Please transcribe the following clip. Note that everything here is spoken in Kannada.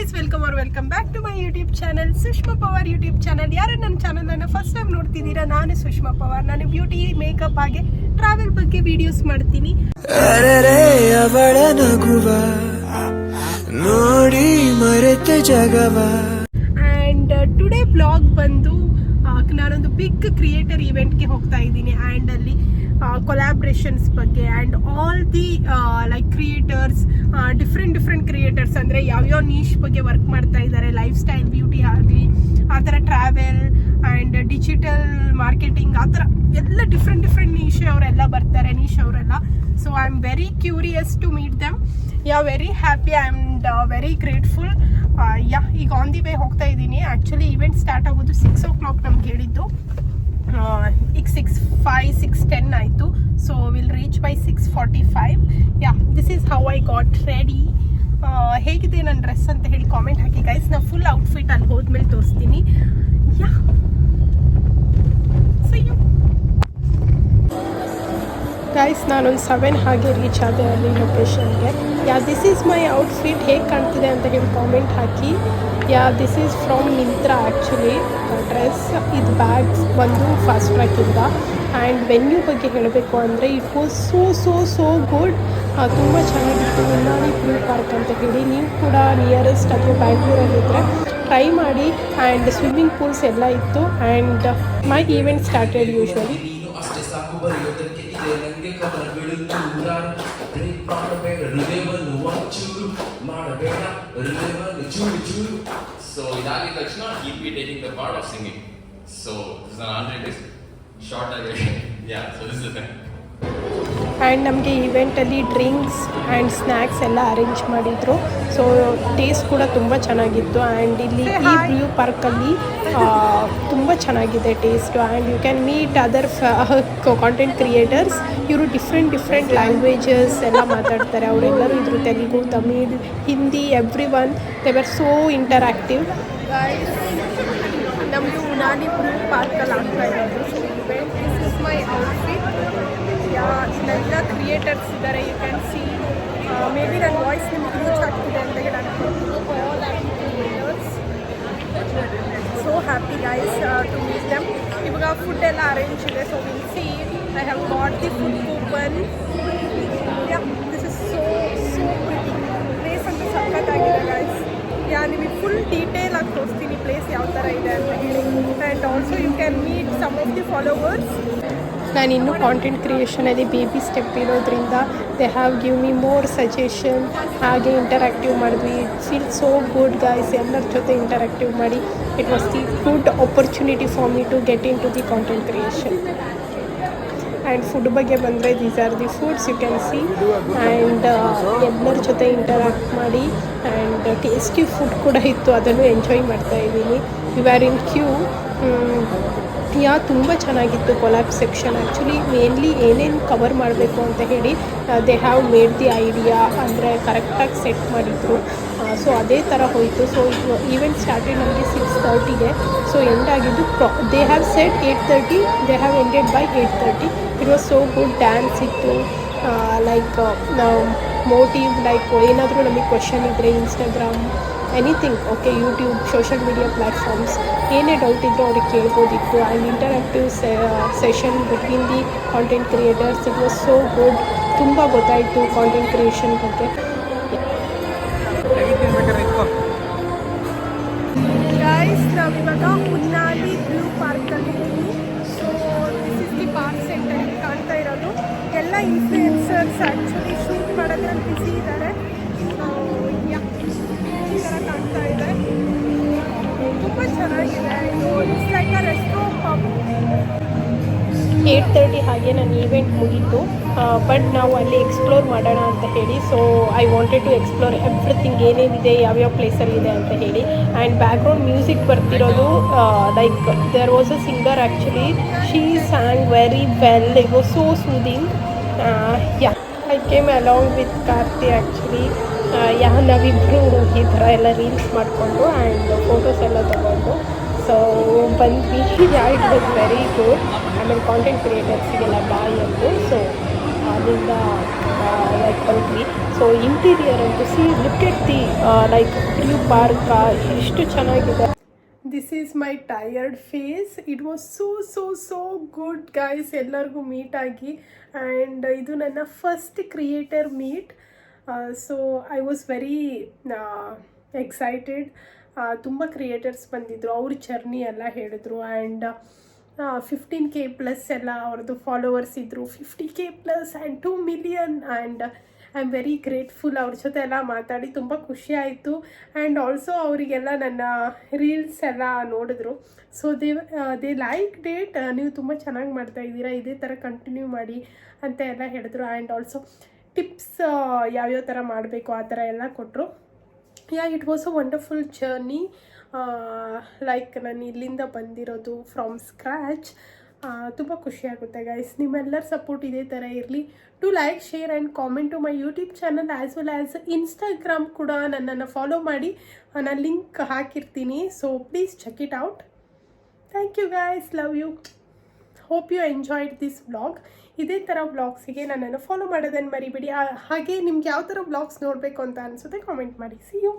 Guys, welcome back to my YouTube channel Sushma Pawar YouTube channel. ಯಾರು ನನ್ನ ಚಾನಲನ್ನು ಫಸ್ಟ್ ಟೈಮ್ ನೋಡ್ತಿದ್ದೀರಾ, ನಾನು ಸುಷ್ಮಾ ಪವಾರ್. ನಾನು ಬ್ಯೂಟಿ, ಮೇಕಪ್ ಹಾಗೆ ಟ್ರಾವೆಲ್ ಬಗ್ಗೆ ವಿಡಿಯೋಸ್ ಮಾಡ್ತೀನಿ. ಅವಳ ನಗುವ ನೋಡಿ ಮರೆತ ಜಗವ. ಆ್ಯಂಡ್ ಟುಡೇ ಬ್ಲಾಗ್ ಬಂದು ನಾನೊಂದು ಬಿಗ್ ಕ್ರಿಯೇಟರ್ ಇವೆಂಟ್ಗೆ ಹೋಗ್ತಾ ಇದ್ದೀನಿ. ಆ್ಯಂಡ್ ಅಲ್ಲಿ ಕೊಲ್ಯಾಬ್ರೇಷನ್ಸ್ ಬಗ್ಗೆ and all the like creators, different creators ಅಂದರೆ ಯಾವ್ಯಾವ ನೀಶ್ ಬಗ್ಗೆ ವರ್ಕ್ ಮಾಡ್ತಾ ಇದ್ದಾರೆ, ಲೈಫ್ ಸ್ಟೈಲ್, ಬ್ಯೂಟಿ ಆಗಲಿ, ಆ ಥರ ಟ್ರಾವೆಲ್ ಆ್ಯಂಡ್ ಡಿಜಿಟಲ್ ಮಾರ್ಕೆಟಿಂಗ್, ಆ ಥರ ಎಲ್ಲ ಡಿಫ್ರೆಂಟ್ ನೀಶ್ ಅವರೆಲ್ಲ ಬರ್ತಾರೆ, ನೀಶ್ ಅವರೆಲ್ಲ. So I am very curious to meet them. Very happy and very grateful. ಈಗ ಆನ್ ದಿ ವೇ ಹೋಗ್ತಾ ಇದ್ದೀನಿ. ಆ್ಯಕ್ಚುಲಿ ಇವೆಂಟ್ ಸ್ಟಾರ್ಟ್ ಆಗೋದು 6 o'clock ನಮ್ಗೆ ಹೇಳಿದ್ದು. ಈಗ 6:05, 6:10 ಆಯಿತು. So will reach by 6:45. This is how I got ready. ಹೇಗಿದೆ ನನ್ನ ಡ್ರೆಸ್ ಅಂತ ಹೇಳಿ ಕಾಮೆಂಟ್ ಹಾಕಿ ಗೈಸ್. ನಾನು ಫುಲ್ ಔಟ್ಫಿಟ್ ಅಲ್ಲಿ ಹೋದ್ಮೇಲೆ ತೋರಿಸ್ತೀನಿ. ಗೈಸ್, ನಾನೊಂದು 7 ಹಾಗೆ ರೀಚ್ ಆದೆ ಅಲ್ಲಿ ಲೊಕೇಶನ್ಗೆ. This is my outfit. ಹೇಗೆ ಕಾಣ್ತಿದೆ ಅಂತ ಹೇಳಿ ಕಾಮೆಂಟ್ ಹಾಕಿ. This is from Myntra actually dress. ಇದು ಬ್ಯಾಗ್ಸ್ ಬಂದು ಫಾಸ್ಟ್ ಟ್ರ್ಯಾಕಿಂದ. ಆ್ಯಂಡ್ ವೆನ್ಯೂ ಬಗ್ಗೆ ಹೇಳಬೇಕು ಅಂದರೆ ಇಟ್ ವಾಸ್ ಸೋ ಗುಡ್. ತುಂಬ ಚೆನ್ನಾಗಿತ್ತು. ಉನ್ನಾಳಿ ಬ್ಲೂ ಪಾರ್ಕ್ ಅಂತ ಹೇಳಿ. ನೀವು ಕೂಡ ನಿಯರೆಸ್ಟ್ ಅಥವಾ ಬ್ಯಾಂಗ್ಳೂರಲ್ಲಿದ್ದರೆ ಟ್ರೈ ಮಾಡಿ. ಆ್ಯಂಡ್ ಸ್ವಿಮ್ಮಿಂಗ್ ಪೂಲ್ಸ್ ಎಲ್ಲ ಇತ್ತು. And my event started usually. So idagi takshana he'll be taking the part of singing. So this is an already short again. So this is the thing. And ನಮಗೆ ಈವೆಂಟಲ್ಲಿ ಡ್ರಿಂಕ್ಸ್ ಆ್ಯಂಡ್ ಸ್ನ್ಯಾಕ್ಸ್ ಎಲ್ಲ ಅರೇಂಜ್ ಮಾಡಿದರು. ಸೊ ಟೇಸ್ಟ್ ಕೂಡ ತುಂಬ ಚೆನ್ನಾಗಿತ್ತು. ಆ್ಯಂಡ್ ಇಲ್ಲಿ ಈ ಬ್ಲೂ ಪಾರ್ಕಲ್ಲಿ ತುಂಬ ಚೆನ್ನಾಗಿದೆ taste. And you can meet other content creators. ಇವರು ಡಿಫ್ರೆಂಟ್ ಲ್ಯಾಂಗ್ವೇಜಸ್ ಎಲ್ಲ ಮಾತಾಡ್ತಾರೆ. ಅವರೆಲ್ಲರೂ ಇದ್ರು, Telugu, Tamil, Hindi, every one. They were so interactive. ನಮ್ಮದು ಉನಾಲಿ ಬ್ಲೂ ಪಾರ್ಕಲ್ಲಿ ಆಗ್ತಾ ಇರೋದು. So event this is my outfit. ಇಲ್ಲೆಲ್ಲ ಕ್ರಿಯೇಟರ್ಸ್ ಇದ್ದಾರೆ. You can see. Maybe ನನ್ನ ವಾಯ್ಸ್ ನಿಮ್ಗೆ ರೀಚ್ ಆಗ್ತಿದೆ ಅಂತ ಹೇಳಿ so happy guys to meet them. ಇವಾಗ ಫುಡ್ ಎಲ್ಲ ಅರೇಂಜ್ ಇದೆ. So will see. I have got the food coupon. This is so pretty. Place ಅಂತೂ ಸಖತ್ತಾಗಿದೆ ಗೈಸ್. ನಿಮಗೆ ಫುಲ್ ಡೀಟೇಲ್ ಆಗಿ ತೋರಿಸ್ತೀನಿ ಪ್ಲೇಸ್ ಯಾವ ಥರ ಇದೆ ಅಂತ ಹೇಳಿ. And also you can meet some of the followers. ನಾನು ಇನ್ನೂ ಕಾಂಟೆಂಟ್ ಕ್ರಿಯೇಷನಲ್ಲಿ ಬೇಬಿ ಸ್ಟೆಪ್ ಇರೋದ್ರಿಂದ they have give me more suggestion. ಹಾಗೆ ಇಂಟರಾಕ್ಟಿವ್ ಮಾಡಿದ್ವಿ. It feel so good guys. ಎಲ್ಲರ ಜೊತೆ ಇಂಟರಾಕ್ಟಿವ್ ಮಾಡಿ it was the good opportunity for me to get in to the content creation. And food ಬಗ್ಗೆ ಬಂದರೆ these are the foods you can see. And ಎಲ್ಲರ ಜೊತೆ ಇಂಟರಾಕ್ಟ್ ಮಾಡಿ. ಆ್ಯಂಡ್ ಟೇಸ್ಟಿ ಫುಡ್ ಕೂಡ ಇತ್ತು, ಅದನ್ನು ಎಂಜಾಯ್ ಮಾಡ್ತಾಯಿದ್ದೀನಿ. You are in queue. ತುಂಬ ಚೆನ್ನಾಗಿತ್ತು ಕೊಲ್ಯಾಬ್ ಸೆಕ್ಷನ್. ಆ್ಯಕ್ಚುಲಿ ಮೇನ್ಲಿ ಏನೇನು ಕವರ್ ಮಾಡಬೇಕು ಅಂತ ಹೇಳಿ they have made the idea, ಅಂದರೆ ಕರೆಕ್ಟಾಗಿ ಸೆಟ್ ಮಾಡಿದ್ರು. ಸೊ ಅದೇ ಥರ ಹೋಯಿತು. ಸೊ ಈವೆಂಟ್ ಸ್ಟಾರ್ಟೆಡ್ ನಮಗೆ 6:30ಗೆ. ಸೊ ಎಂಡ್ ಆಗಿದ್ದು they have set 8:30. They have ended by 8:30. It was so good. Dance ಇತ್ತು. ಲೈಕ್ ಮೋಟಿವ್, ಲೈಕ್ ಏನಾದರೂ ನಮಗೆ ಕ್ವೆಶನ್ ಇದ್ದರೆ Instagram, anything, okay, YouTube, social media platforms, ಏನೇ ಡೌಟ್ ಇದ್ದರೂ ಅವ್ರಿಗೆ ಕೇಳ್ಬೋದಿತ್ತು. And interactive session between the content creators. It was so good. ತುಂಬ ಗೊತ್ತಾಯಿತು ಕಾಂಟೆಂಟ್ ಕ್ರಿಯೇಷನ್ ಬಗ್ಗೆ. ಗೈಸ್, ನಾವಿವಾಗ ಉನ್ನಾಲಿ ಬ್ಲೂ ಪಾರ್ಕಲ್ಲಿ ಇದ್ದೀವಿ. So this is the park centre ಕಾಣ್ತಾ ಇರೋದು. ಎಲ್ಲ ಇನ್ಫ್ಲೂಯೆನ್ಸರ್ಸ್ ಆ್ಯಕ್ಚುಲಿ ಶೂಟ್ ಮಾಡೋದ್ರಲ್ಲಿ ಬಿಸಿ ಇದ್ದಾರೆ. ಈ ಥರ ಕಾಣ್ತಾ ಇದೆ. ತುಂಬ ಚೆನ್ನಾಗಿದೆ. It's like a resto pub. 8:30 ಹಾಗೆ ನನ್ನ ಈವೆಂಟ್ ಮುಗೀತು. ಬಟ್ ನಾವು ಅಲ್ಲಿ ಎಕ್ಸ್ಪ್ಲೋರ್ ಮಾಡೋಣ ಅಂತ ಹೇಳಿ. So I wanted to explore everything, ಏನೇನಿದೆ, ಯಾವ್ಯಾವ ಪ್ಲೇಸಲ್ಲಿ ಇದೆ ಅಂತ ಹೇಳಿ. ಆ್ಯಂಡ್ ಬ್ಯಾಕ್ಗ್ರೌಂಡ್ ಮ್ಯೂಸಿಕ್ ಬರ್ತಿರೋದು like there was a singer actually. She sang very well. It was so soothing. I came along with Karthi actually. ನಾವಿಬ್ಬರು ಈ ಥರ ಎಲ್ಲ ರೀಲ್ಸ್ ಮಾಡಿಕೊಂಡು ಆ್ಯಂಡ್ ಫೋಟೋಸ್ ಎಲ್ಲ ತೊಗೊಂಡು ಸೊ ಬಂದ್ವಿ. It was very good. ಆಮೇಲೆ ಕಾಂಟೆಂಟ್ ಕ್ರಿಯೇಟರ್ಸಿಗೆಲ್ಲ ಬಾಯ್ ಅಂದು. ಸೊ ಅಲ್ಲಿಂದ ಲೈಕ್ ಬಂದ್ವಿ. ಸೊ ಇಂಟೀರಿಯರ್ ಅಂತೂ look at the like view park ಎಷ್ಟು ಚೆನ್ನಾಗಿದೆ. This is my tired face. It was so good guys ಎಲ್ಲರಿಗೂ ಮೀಟ್ ಆಗಿ. ಆ್ಯಂಡ್ ಇದು ನನ್ನ first creator meet. So I was very excited. ತುಂಬ ಕ್ರಿಯೇಟರ್ಸ್ ಬಂದಿದ್ದರು, ಅವ್ರ ಜರ್ನಿ ಎಲ್ಲ ಹೇಳಿದ್ರು. ಆ್ಯಂಡ್ 15K ಪ್ಲಸ್ ಎಲ್ಲ ಅವ್ರದ್ದು ಫಾಲೋವರ್ಸ್ ಇದ್ದರು, 50K plus and 2 million. And I am very grateful. ಅವ್ರ ಜೊತೆ ಎಲ್ಲ ಮಾತಾಡಿ ತುಂಬ ಖುಷಿ ಆಯಿತು. ಆ್ಯಂಡ್ ಆಲ್ಸೋ ಅವರಿಗೆಲ್ಲ ನನ್ನ ರೀಲ್ಸ್ ಎಲ್ಲ ನೋಡಿದ್ರು. So they like date. ನೀವು ತುಂಬ ಚೆನ್ನಾಗಿ ಮಾಡ್ತಾಯಿದ್ದೀರಾ, ಇದೇ ಥರ ಕಂಟಿನ್ಯೂ ಮಾಡಿ ಅಂತ ಎಲ್ಲ ಹೇಳಿದ್ರು. ಆ್ಯಂಡ್ ಆಲ್ಸೋ ಟಿಪ್ಸ್ ಯಾವ್ಯಾವ ಥರ ಮಾಡಬೇಕು ಆ ಥರ ಎಲ್ಲ ಕೊಟ್ಟರು. It was a wonderful journey. Like ನಾನು ಇಲ್ಲಿಂದ ಬಂದಿರೋದು ಫ್ರಮ್ ಸ್ಕ್ರ್ಯಾಚ್. ತುಂಬ ಖುಷಿಯಾಗುತ್ತೆ ಗೈಸ್. ನಿಮ್ಮೆಲ್ಲರ ಸಪೋರ್ಟ್ ಇದೇ ಥರ ಇರಲಿ. To like, share and comment to my YouTube channel as well as Instagram ಕೂಡ ನನ್ನನ್ನು ಫಾಲೋ ಮಾಡಿ. ನಾನು ಲಿಂಕ್ ಹಾಕಿರ್ತೀನಿ. So please check it out. Thank you guys, love you. Hope you enjoyed this vlog. ಇದೇ ಥರ ವ್ಲಾಗ್ಸಿಗೆ ನನ್ನನ್ನು ಫಾಲೋ ಮಾಡೋದನ್ನು ಮರಿಬೇಡಿ. ಹಾಗೆ ನಿಮ್ಗೆ ಯಾವ ಥರ ವ್ಲಾಗ್ಸ್ ನೋಡಬೇಕು ಅಂತ ಅನಿಸುತ್ತೆ ಕಾಮೆಂಟ್ ಮಾಡಿ. See you.